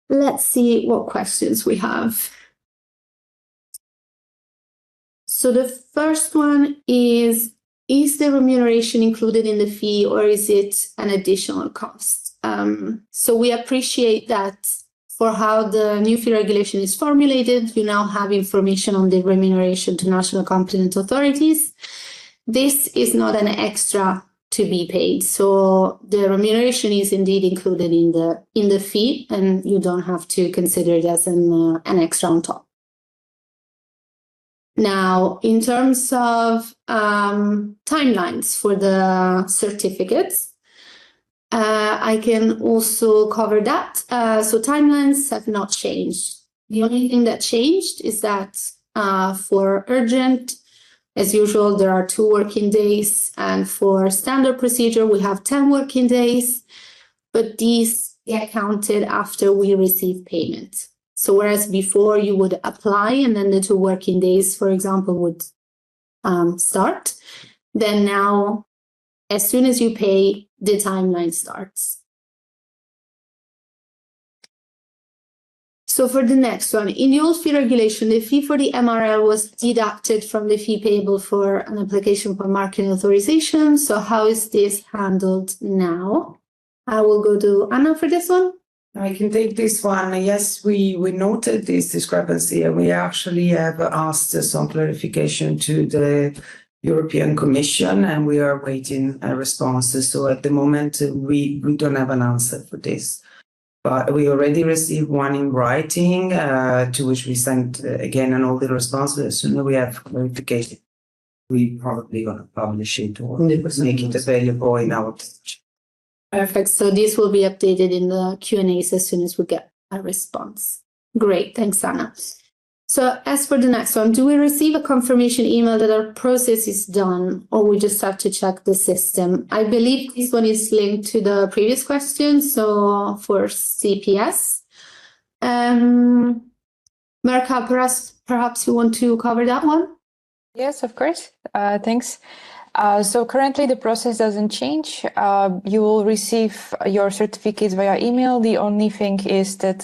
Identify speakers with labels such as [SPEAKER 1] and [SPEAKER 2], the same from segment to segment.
[SPEAKER 1] let's see what questions we have. So the first one is the remuneration included in the fee or is it an additional cost? So we appreciate that for how the new fee regulation is formulated, you now have information on the remuneration to national competent authorities. This is not an extra to be paid. So the remuneration is indeed included in the fee, and you don't have to consider it as an extra on top. Now, in terms of timelines for the certificates, I can also cover that. So timelines have not changed. The only thing that changed is that for urgent, as usual, there are 2 working days, and for standard procedure, we have 10 working days, but these get counted after we receive payment. So whereas before you would apply and then the 2 working days, for example, would start, then now, as soon as you pay, the timeline starts. So for the next one, in the old fee regulation, the fee for the MRL was deducted from the fee payable for an application for marketing authorization. So how is this handled now? I will go to Anna for this one.
[SPEAKER 2] I can take this one. Yes, we noted this discrepancy, and we actually have asked some clarification to the European Commission, and we are waiting a response. So at the moment, we don't have an answer for this. But we already received one in writing, to which we sent again an all the response. As soon as we have clarification, we probably going to publish it or make it available in our page.
[SPEAKER 1] Perfect. So this will be updated in the Q&As as soon as we get a response. Great. Thanks, Anna. So as for the next one, do we receive a confirmation email that our process is done, or we just have to check the system? I believe this one is linked to the previous question, so for CPS. Merka, perhaps you want to cover that one?
[SPEAKER 3] Yes, of course. Thanks. So currently the process doesn't change. You will receive your certificates via email. The only thing is that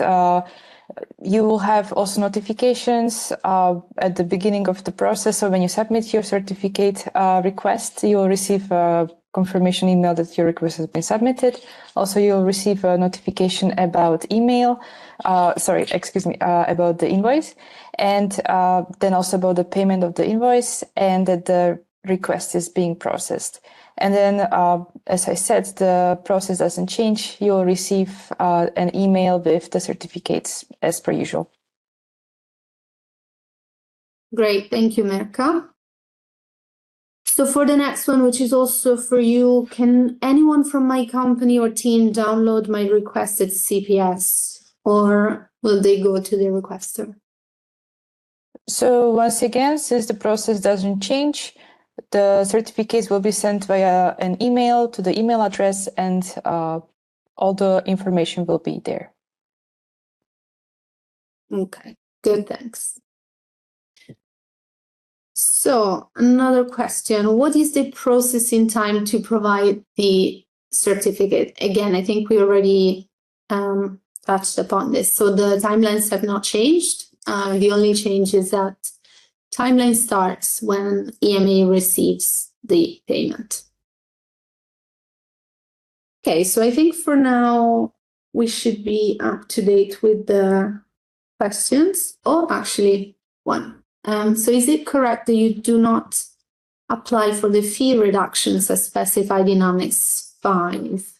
[SPEAKER 3] you will have also notifications at the beginning of the process. So when you submit your certificate request, you will receive a confirmation email that your request has been submitted. Also, you'll receive a notification about about the invoice, and then also about the payment of the invoice and that the request is being processed. And then, as I said, the process doesn't change. You'll receive an email with the certificates as per usual.
[SPEAKER 1] Great. Thank you, Merka. So for the next one, which is also for you, can anyone from my company or team download my requested CPS, or will they go to the requester?
[SPEAKER 3] So once again, since the process doesn't change, the certificates will be sent via an email to the email address, and all the information will be there.
[SPEAKER 1] Okay, good, thanks. So another question, what is the processing time to provide the certificate? Again, I think we already touched upon this. So the timelines have not changed. The only change is that timeline starts when EMA receives the payment. Okay, so I think for now we should be up to date with the questions. Oh, actually, one. So is it correct that you do not apply for the fee reductions as specified in Annex 5?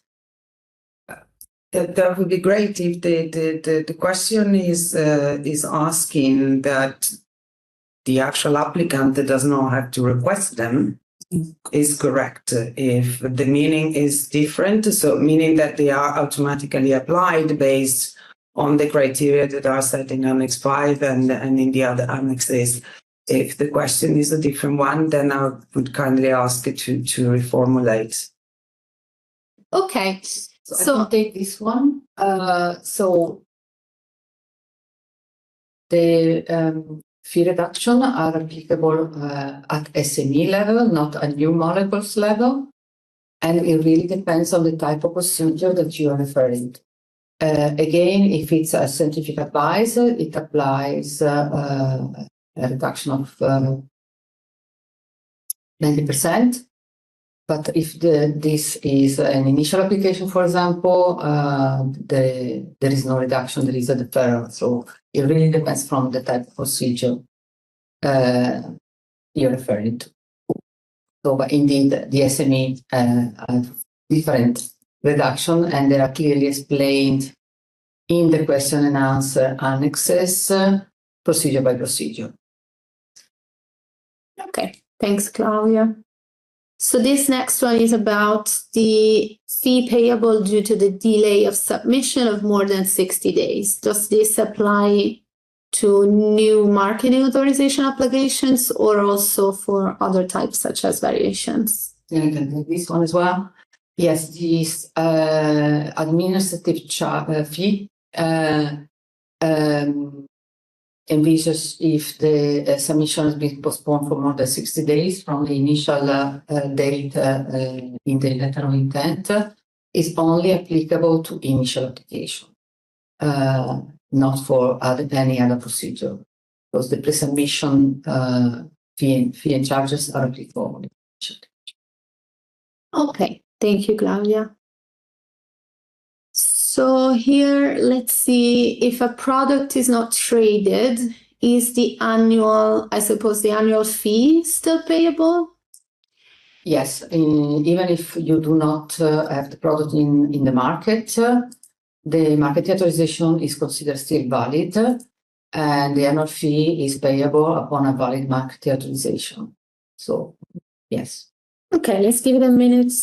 [SPEAKER 2] That would be great if the question is asking that the actual applicant does not have to request them is correct. If the meaning is different, so meaning that they are automatically applied based on the criteria that are set in Annex 5 and in the other annexes. If the question is a different one, then I would kindly ask it to reformulate.
[SPEAKER 1] Okay.
[SPEAKER 4] So I can take this one. So the fee reduction are applicable at SME level, not at new molecules level. And it really depends on the type of procedure that you are referring to. Again, if it's a scientific advice, it applies a reduction of 90%. But if this is an initial application, for example, there is no reduction, there is a deferral. So it really depends from the type of procedure you're referring to. So, but indeed, the SME have different reduction, and they are clearly explained in the question and answer annexes, procedure by procedure.
[SPEAKER 1] Okay, thanks, Claudia. So this next one is about the fee payable due to the delay of submission of more than 60 days. Does this apply to new marketing authorization applications or also for other types such as variations?
[SPEAKER 4] Yeah, I can take this one as well. Yes, this administrative fee envisages if the submission has been postponed for more than 60 days from the initial date in the letter of intent, is only applicable to initial application, not for any other procedure, because the pre-submission fee and charges are applicable.
[SPEAKER 1] Okay, thank you, Claudia. So here, let's see, if a product is not traded, is the annual, I suppose the annual fee still payable?
[SPEAKER 4] Yes, even if you do not have the product in the market, the market authorization is considered still valid, and the annual fee is payable upon a valid market authorization. So, yes.
[SPEAKER 1] Okay, let's give it a minute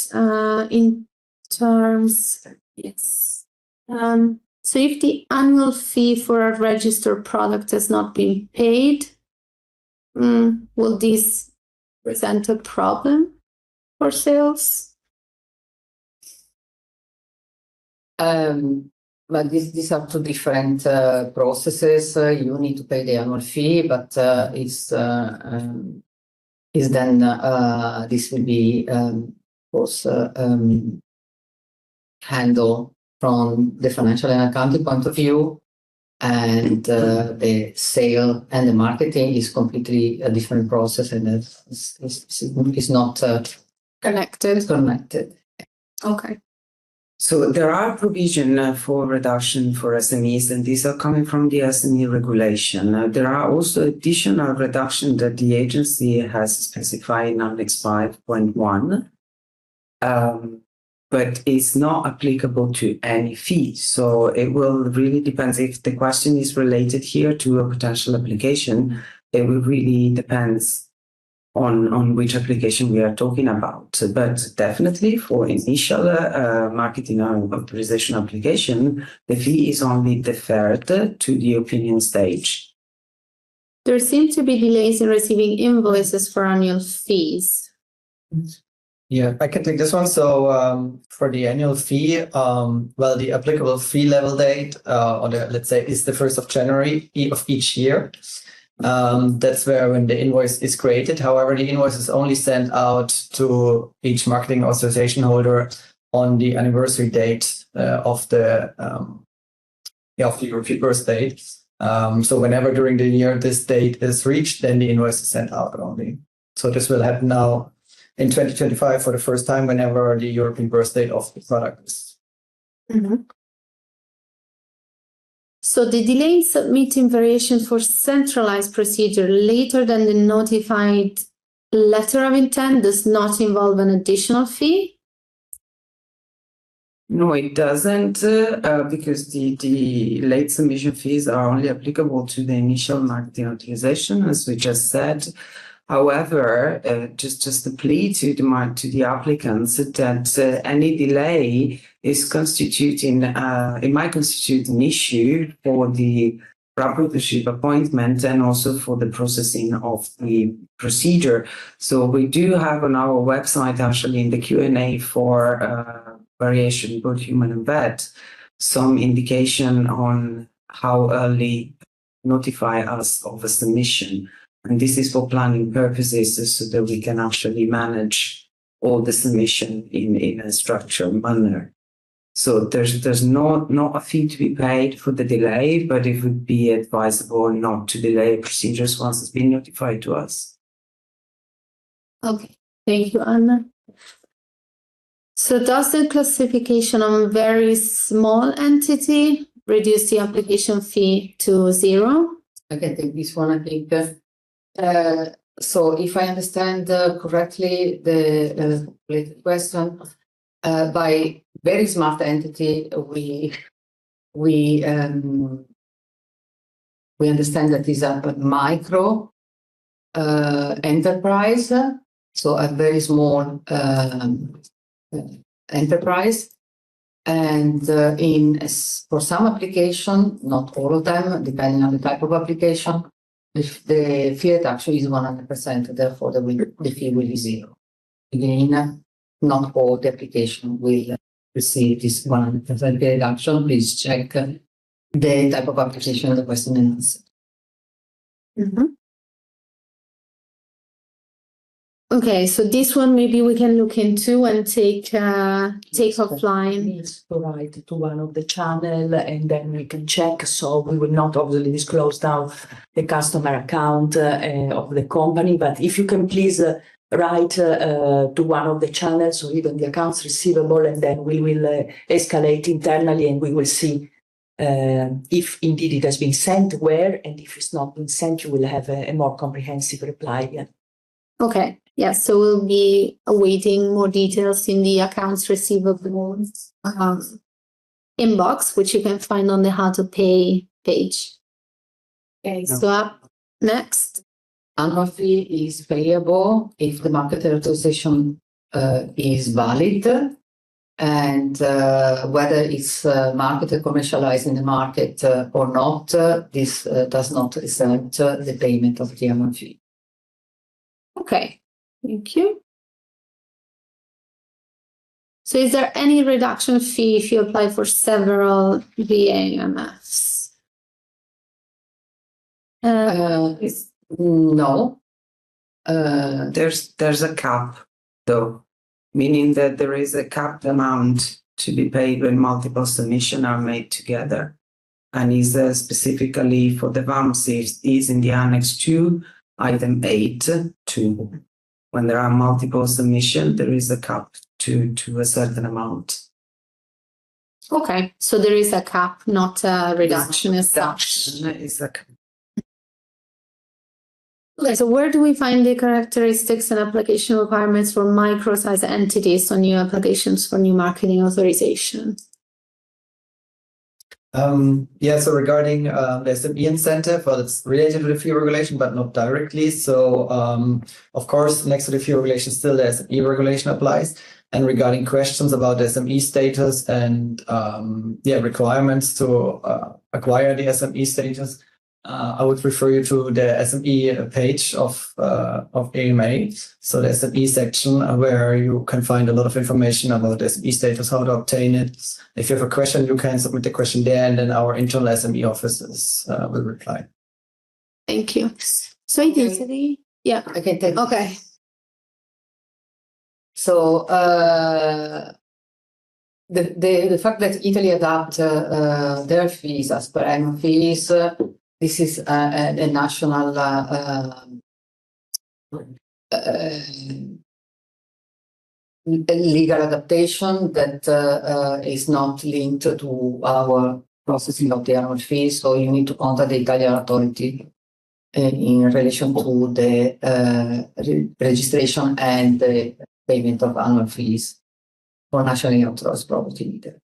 [SPEAKER 1] in terms, yes. So if the annual fee for a registered product has not been paid, will this present a problem for sales?
[SPEAKER 4] But these are two different processes. You need to pay the annual fee, but then this will be of course handled from the financial and accounting point of view, and the sale and the marketing is completely a different process, and it's not connected.
[SPEAKER 1] Okay.
[SPEAKER 2] So there are provision for reduction for SMEs, and these are coming from the SME regulation. There are also additional reduction that the agency has specified in Annex 5.1. But it's not applicable to any fee. So it will really depend if the question is related here to a potential application. It will really depends on which application we are talking about. But definitely for initial marketing authorization application, the fee is only deferred to the opinion stage.
[SPEAKER 1] There seem to be delays in receiving invoices for annual fees.
[SPEAKER 5] Yeah, I can take this one. So for the annual fee, well, the applicable fee level date, let's say, is the 1st of January of each year. That's when the invoice is created. However, the invoice is only sent out to each marketing authorization holder on the anniversary date of the European birth date. So whenever during the year this date is reached, then the invoice is sent out only. So this will happen now in 2025 for the first time whenever the European birth date of the product is.
[SPEAKER 1] Mm-hmm. So the delay in submitting variation for centralized procedure later than the notified letter of intent does not involve an additional fee?
[SPEAKER 2] No, it doesn't, because the late submission fees are only applicable to the initial marketing authorization, as we just said. However, just a plea to the applicants that any delay is it might constitute an issue for the proprietorship appointment and also for the processing of the procedure. So we do have on our website, actually in the Q&A for variation, both human and vet, some indication on how early notify us of a submission. And this is for planning purposes so that we can actually manage all the submission in a structured manner. So there's not a fee to be paid for the delay, but it would be advisable not to delay procedures once it's been notified to us.
[SPEAKER 1] Okay, thank you, Anna. So does the classification on very small entity reduce the application fee to 0?
[SPEAKER 4] I can take this one, I think. So if I understand correctly the question, by very smart entity, we understand that is a micro enterprise, so a very small enterprise. And for some application, not all of them, depending on the type of application, if the fee reduction is 100%, therefore the fee will be 0. Again, not all the application will receive this 100% fee reduction. Please check the type of application the question and answer.
[SPEAKER 1] Okay, so this one maybe we can look into and take offline.
[SPEAKER 6] Needs to write to one of the channel and then we can check. So we will not obviously disclose now the customer account of the company, but if you can please write to one of the channels or even the accounts receivable, and then we will escalate internally and we will see if indeed it has been sent, where, and if it's not been sent, you will have a more comprehensive reply. Yeah.
[SPEAKER 1] Okay, yes, so we'll be awaiting more details in the accounts receivable inbox, which you can find on the How to Pay page. Okay, so up next.
[SPEAKER 4] Annual fee is payable if the market authorization is valid, and whether it's marketed, commercialized in the market or not, this does not exempt the payment of the annual fee.
[SPEAKER 1] Okay, thank you. So is there any reduction fee if you apply for several VAMFs?
[SPEAKER 4] No.
[SPEAKER 2] There's a cap, though, meaning that there is a capped amount to be paid when multiple submissions are made together, and is specifically for the VAMs is in the Annex 2, Item 8.2. When there are multiple submissions, there is a cap to a certain amount.
[SPEAKER 1] Okay, so there is a cap, not a reduction as such.
[SPEAKER 2] Is a cap.
[SPEAKER 1] Okay, so where do we find the characteristics and application requirements for micro-sized entities on new applications for new marketing authorization?
[SPEAKER 5] So regarding the SME incentive, well, it's related to the fee regulation, but not directly. So, of course, next to the fee regulation, still the SME regulation applies. And regarding questions about the SME status and requirements to acquire the SME status, I would refer you to the SME page of AMA. So the SME section where you can find a lot of information about the SME status, how to obtain it. If you have a question, you can submit the question there, and then our internal SME officers will reply.
[SPEAKER 1] Thank you. So Italy, yeah.
[SPEAKER 4] I can take.
[SPEAKER 1] Okay.
[SPEAKER 4] So the fact that Italy adapt their fees as per annual fees, this is a national legal adaptation that is not linked to our processing of the annual fees. So you need to contact the Italian authority in relation to the registration and the payment of annual fees for nationally authorized property leader.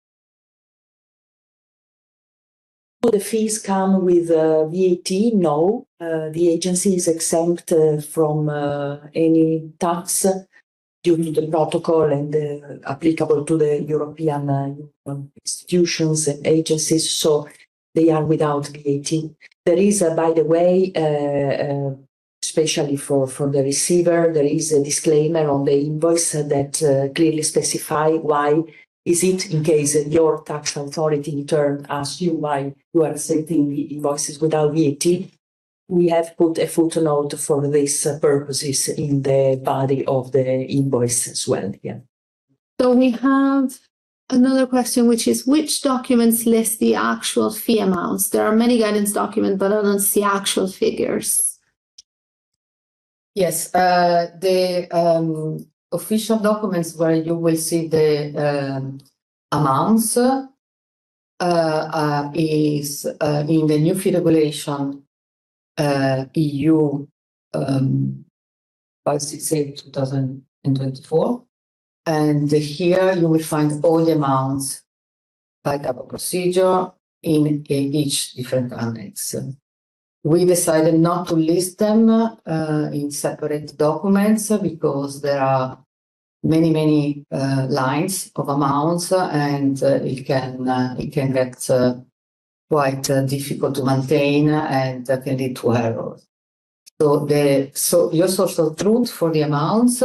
[SPEAKER 6] The fees come with VAT? No, the agency is exempt from any tax due to the protocol and applicable to the European institutions and agencies, so they are without VAT. There is, by the way, especially for the receiver, there is a disclaimer on the invoice that clearly specify why is it in case your tax authority in turn asks you why you are accepting the invoices without VAT. We have put a footnote for these purposes in the body of the invoice as well. Yeah.
[SPEAKER 1] So we have another question, which is which documents list the actual fee amounts? There are many guidance documents, but I don't see actual figures.
[SPEAKER 4] Yes, the official documents where you will see the amounts is in the new fee regulation EU 568/2024, and here you will find all the amounts by type of procedure in each different annex. We decided not to list them in separate documents because there are many lines of amounts, and it can get quite difficult to maintain and can lead to errors. So your source of truth for the amounts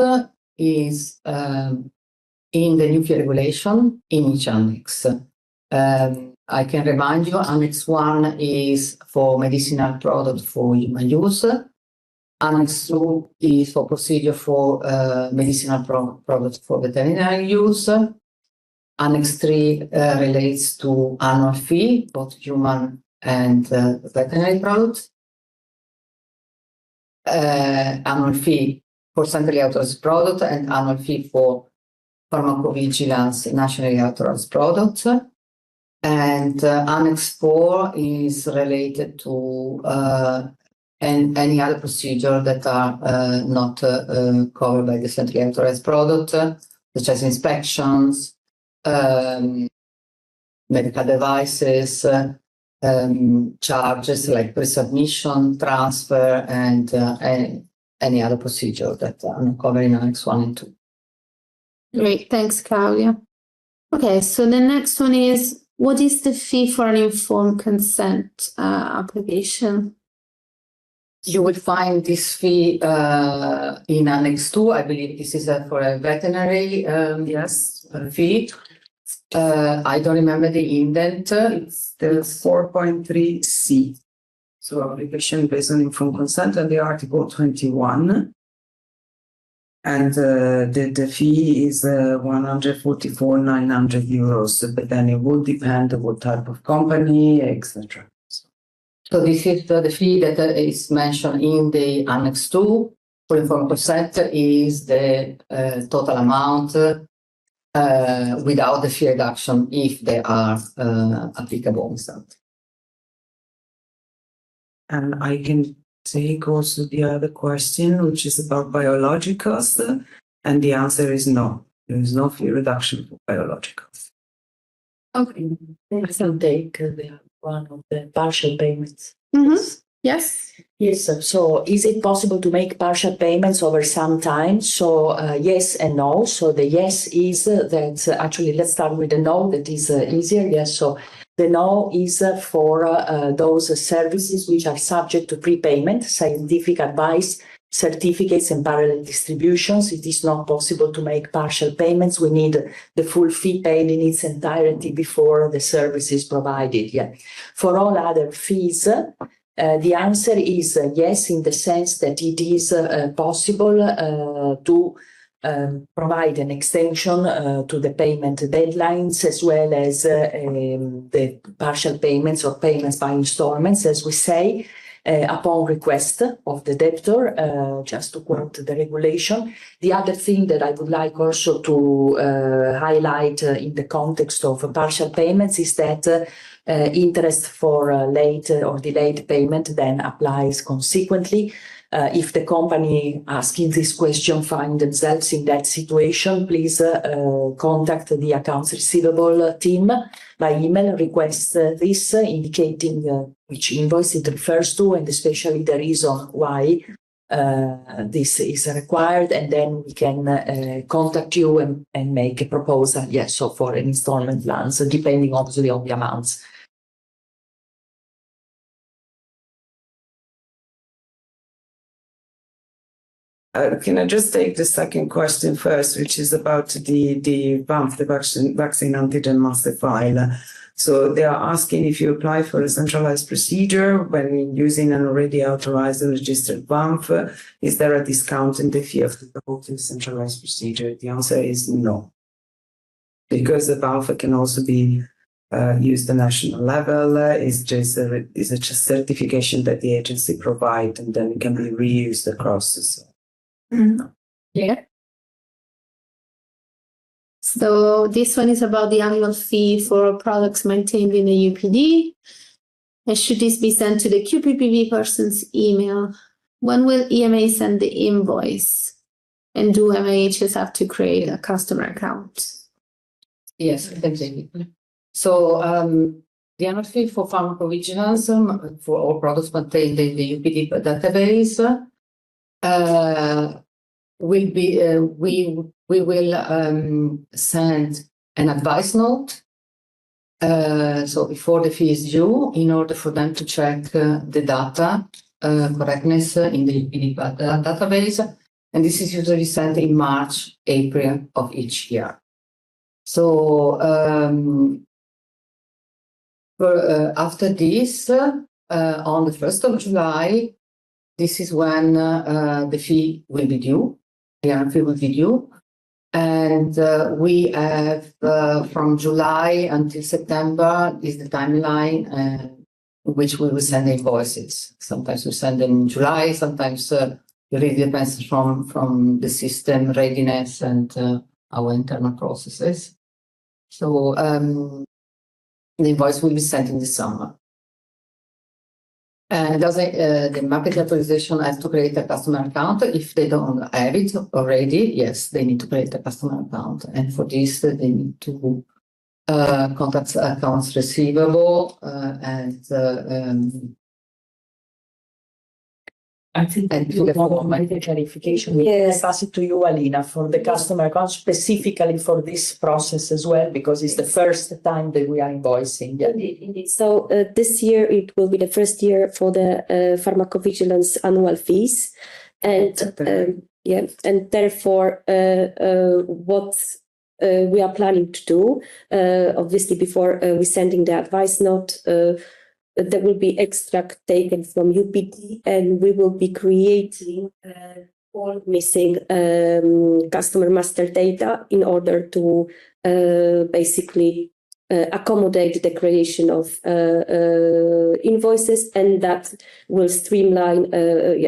[SPEAKER 4] is in the new fee regulation in each annex. I can remind you, Annex 1 is for medicinal product for human use. Annex 2 is for procedure for medicinal products for veterinary use. Annex 3 relates to annual fee, both human and veterinary products. Annual fee for centrally authorized product and annual fee for pharmacovigilance nationally authorized products. And Annex 4 is related to and any other procedure that are not covered by the centrally authorized product, such as inspections, medical devices, charges like pre-submission, transfer, and any other procedure that are not covered in Annex 1 and 2.
[SPEAKER 1] Great, thanks, Claudia. Okay, so the next one is, what is the fee for an informed consent application?
[SPEAKER 4] You will find this fee in Annex 2. I believe this is for a veterinary fee. I don't remember the indent.
[SPEAKER 2] It's the 4.3C. So application based on informed consent and the Article 21. And the fee is 144,900 euros, but then it would depend on what type of company, etc.
[SPEAKER 4] So this is the fee that is mentioned in the Annex 2 for informed consent is the total amount without the fee reduction if they are applicable.
[SPEAKER 2] And I can take also the other question, which is about biologicals, and the answer is no. There is no fee reduction for biologicals.
[SPEAKER 6] Okay. I can take one of the partial payments.
[SPEAKER 1] Yes.
[SPEAKER 6] Yes, so is it possible to make partial payments over some time? So yes and no. So the yes is that actually, let's start with the no, that is easier. Yes, so the no is for those services which are subject to prepayment, scientific advice, certificates and parallel distributions. It is not possible to make partial payments. We need the full fee paid in its entirety before the service is provided. Yeah. For all other fees, the answer is yes, in the sense that it is possible to provide an extension to the payment deadlines, as well as the partial payments or payments by installments, as we say, upon request of the debtor, just to quote the regulation. The other thing that I would like also to highlight in the context of partial payments is that interest for late or delayed payment then applies consequently. If the company asking this question find themselves in that situation, please contact the accounts receivable team by email, request this, indicating which invoice it refers to and especially the reason why this is required, and then we can contact you and make a proposal, yes, so for an installment plans, depending obviously on the amounts.
[SPEAKER 2] Can I just take the second question first, which is about the VAMF, the vaccine antigen master file. So they are asking if you apply for a centralized procedure when using an already authorized and registered VAMF, is there a discount in the fee of the whole centralized procedure? The answer is no. because the BAFA can also be used at national level. It's just a certification that the agency provides, and then it can be reused across.
[SPEAKER 1] Yeah. So this one is about the annual fee for products maintained in the UPD. And should this be sent to the QPPV person's email? When will EMA send the invoice? And do MAHs have to create a customer account?
[SPEAKER 4] Yes, exactly. So the annual fee for pharmacovigilance for all products maintained in the UPD database will be we will send an advice note. So before the fee is due, in order for them to check the data correctness in the UPD database, and this is usually sent in March, April of each year. So after this, on the 1st of July, this is when the fee will be due. The annual fee will be due. And we have from July until September is the timeline in which we will send invoices. Sometimes we send them in July, sometimes it really depends from the system readiness and our internal processes. So the invoice will be sent in the summer. And does the market authorization have to create a customer account? If they don't have it already, yes, they need to create a customer account. And for this, they need to contact accounts receivable and
[SPEAKER 6] I think
[SPEAKER 4] And
[SPEAKER 6] you
[SPEAKER 4] to the
[SPEAKER 6] want
[SPEAKER 4] form.
[SPEAKER 6] the clarification. We
[SPEAKER 7] Yes.
[SPEAKER 6] pass it to you, Alina, for the customer account specifically for this process as well, because it's the first time that we are invoicing. Yeah.
[SPEAKER 7] Indeed. So this year it will be the first year for the pharmacovigilance annual fees, and and therefore what we are planning to do, obviously before we sending the advice note. There will be extract taken from UPD, and we will be creating all missing customer master data in order to basically accommodate the creation of invoices, and that will streamline.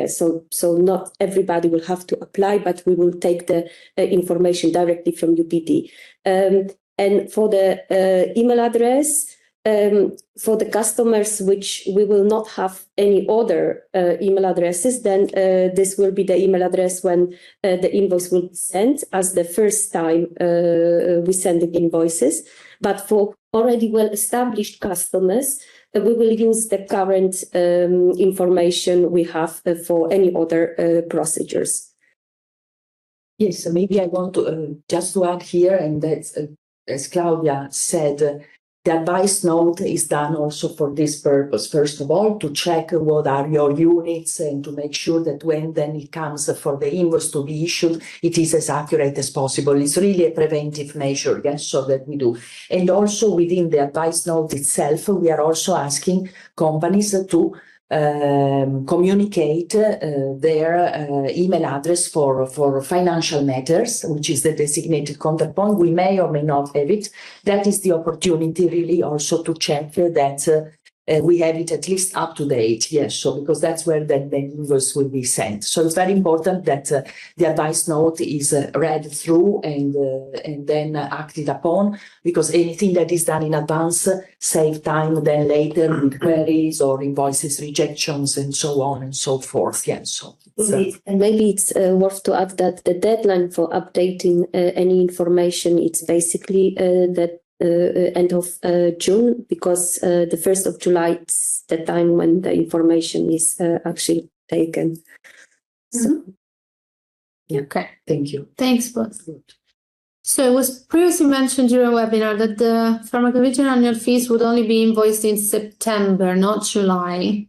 [SPEAKER 7] So not everybody will have to apply, but we will take the information directly from UPD. And for the email address. For the customers which we will not have any other email addresses, then this will be the email address when the invoice will be sent as the first time we send the invoices. But for already well-established customers, we will use the current information we have for any other procedures.
[SPEAKER 6] Yes, so maybe I want to just to add here, and that's as Claudia said. The advice note is done also for this purpose. First of all, to check what are your units and to make sure that when then it comes for the invoice to be issued, it is as accurate as possible. It's really a preventive measure, yes, so that we do. And also within the advice note itself, we are also asking companies to communicate their email address for financial matters, which is the designated contact point. We may or may not have it. That is the opportunity really also to check that we have it at least up to date. Yes, so because that's where the invoice will be sent. So it's very important that the advice note is read through and then acted upon, because anything that is done in advance save time then later with queries or invoices rejections and so on and so forth. Yes, so
[SPEAKER 7] and maybe it's worth to add that the deadline for updating any information, it's basically that end of June, because the 1st of July is the time when the information is actually taken. So,
[SPEAKER 1] Okay,
[SPEAKER 4] Thank you.
[SPEAKER 1] thanks both. So it was previously mentioned during a webinar that the pharmacovigilance annual fees would only be invoiced in September, not July.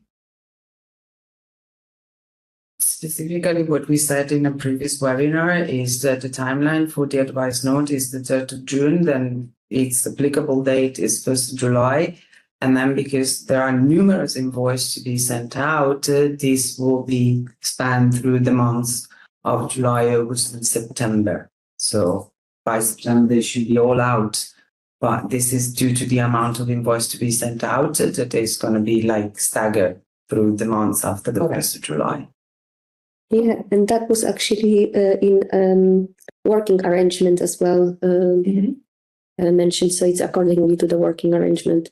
[SPEAKER 2] Specifically, what we said in a previous webinar is that the timeline for the advice note is the 3rd of June, then its applicable date is 1st of July. And then because there are numerous invoices to be sent out, this will be spanned through the months of July, August, and September. So by September they should be all out. But this is due to the amount of invoice to be sent out that is going to be like staggered through the months after the 1st of July.
[SPEAKER 7] Yeah, and that was actually in working arrangement as well mentioned. So it's accordingly to the working arrangement.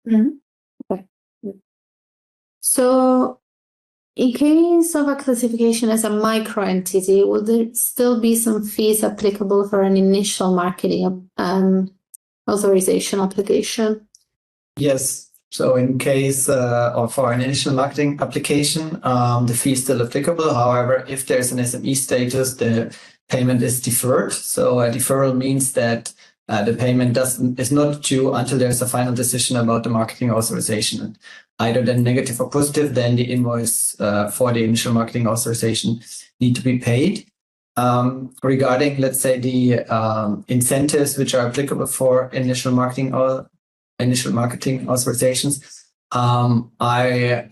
[SPEAKER 1] Okay. So, in case of a classification as a micro entity, will there still be some fees applicable for an initial marketing authorization application?
[SPEAKER 5] Yes. So in case or for an initial marketing application, the fee is still applicable. However, if there's an SME status, the payment is deferred. So a deferral means that the payment is not due until there's a final decision about the marketing authorization. Either then negative or positive, then the invoice for the initial marketing authorization need to be paid. Regarding, let's say, the incentives which are applicable for initial marketing authorizations, I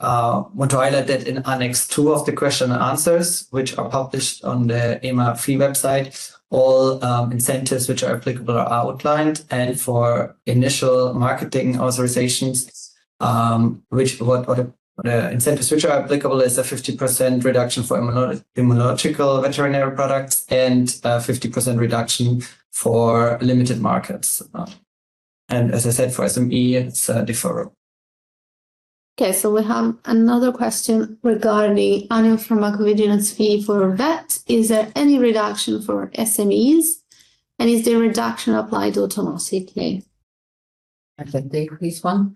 [SPEAKER 5] want to highlight that in Annex 2 of the question and answers, which are published on the EMA free website, all incentives which are applicable are outlined. And for initial marketing authorizations, the incentives which are applicable is a 50% reduction for immunological veterinary products and a 50% reduction for limited markets. And as I said, for SME, it's a deferral.
[SPEAKER 1] Okay, so we have another question regarding annual pharmacovigilance fee for vet. Is there any reduction for SMEs? And is the reduction applied automatically?
[SPEAKER 4] I can take this one.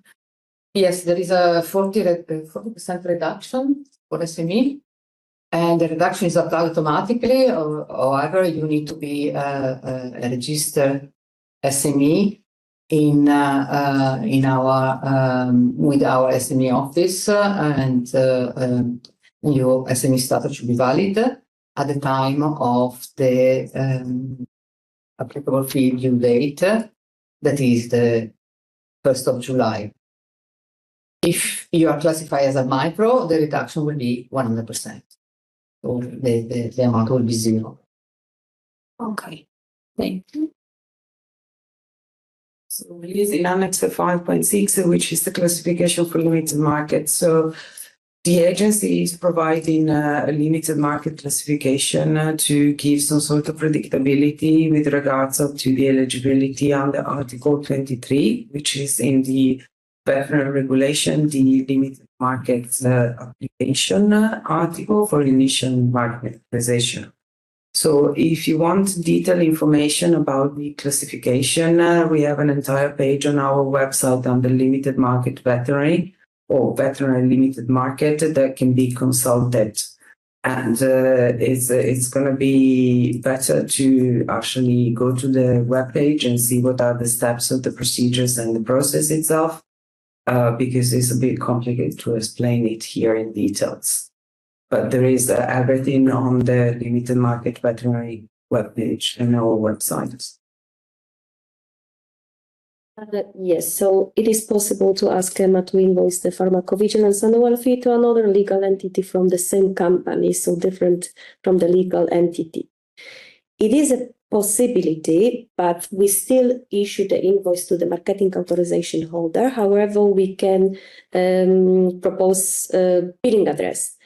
[SPEAKER 4] Yes, there is a 40% reduction for SME, and the reduction is applied automatically. However, you need to be a registered SME in our with our SME office, and your SME status should be valid at the time of the applicable fee due date, that is the 1st of July. If you are classified as a micro, the reduction will be 100%. So the amount will be 0.
[SPEAKER 1] Okay, thank you.
[SPEAKER 2] So it is in Annex 5.6, which is the classification for limited market. So the agency is providing a limited market classification to give some sort of predictability with regards to the eligibility under Article 23, which is in the veterinary regulation, the limited market application article for initial market authorization. So if you want detailed information about the classification, we have an entire page on our website on the limited market veterinary or veterinary limited market that can be consulted. And it's going to be better to actually go to the webpage and see what are the steps of the procedures and the process itself, because it's a bit complicated to explain it here in details. But there is everything on the limited market veterinary webpage and our website.
[SPEAKER 7] Yes, so it is possible to ask EMA to invoice the pharmacovigilance annual fee to another legal entity from the same company, so different from the legal entity. It is a possibility, but we still issue the invoice to the marketing authorization holder. However, we can propose a billing address.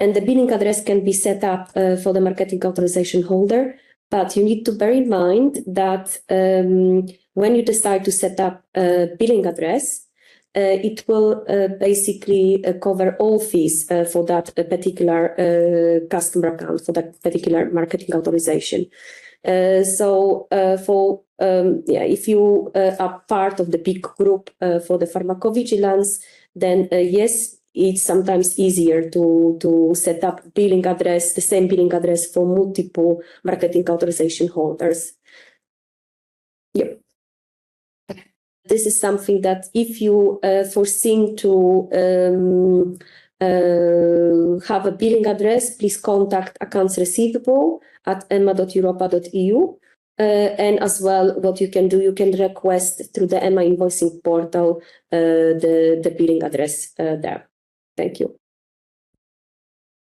[SPEAKER 7] And the billing address can be set up for the marketing authorization holder, but you need to bear in mind that when you decide to set up a billing address, it will basically cover all fees for that particular customer account, for that particular marketing authorization. If you are part of the big group for the pharmacovigilance, then yes, it's sometimes easier to set up billing address, the same billing address for multiple marketing authorization holders. Yep. This is something that if you foresee to have a billing address, please contact accounts receivable at ema.europa.eu. And as well, what you can do, you can request through the EMA invoicing portal the billing address there. Thank you.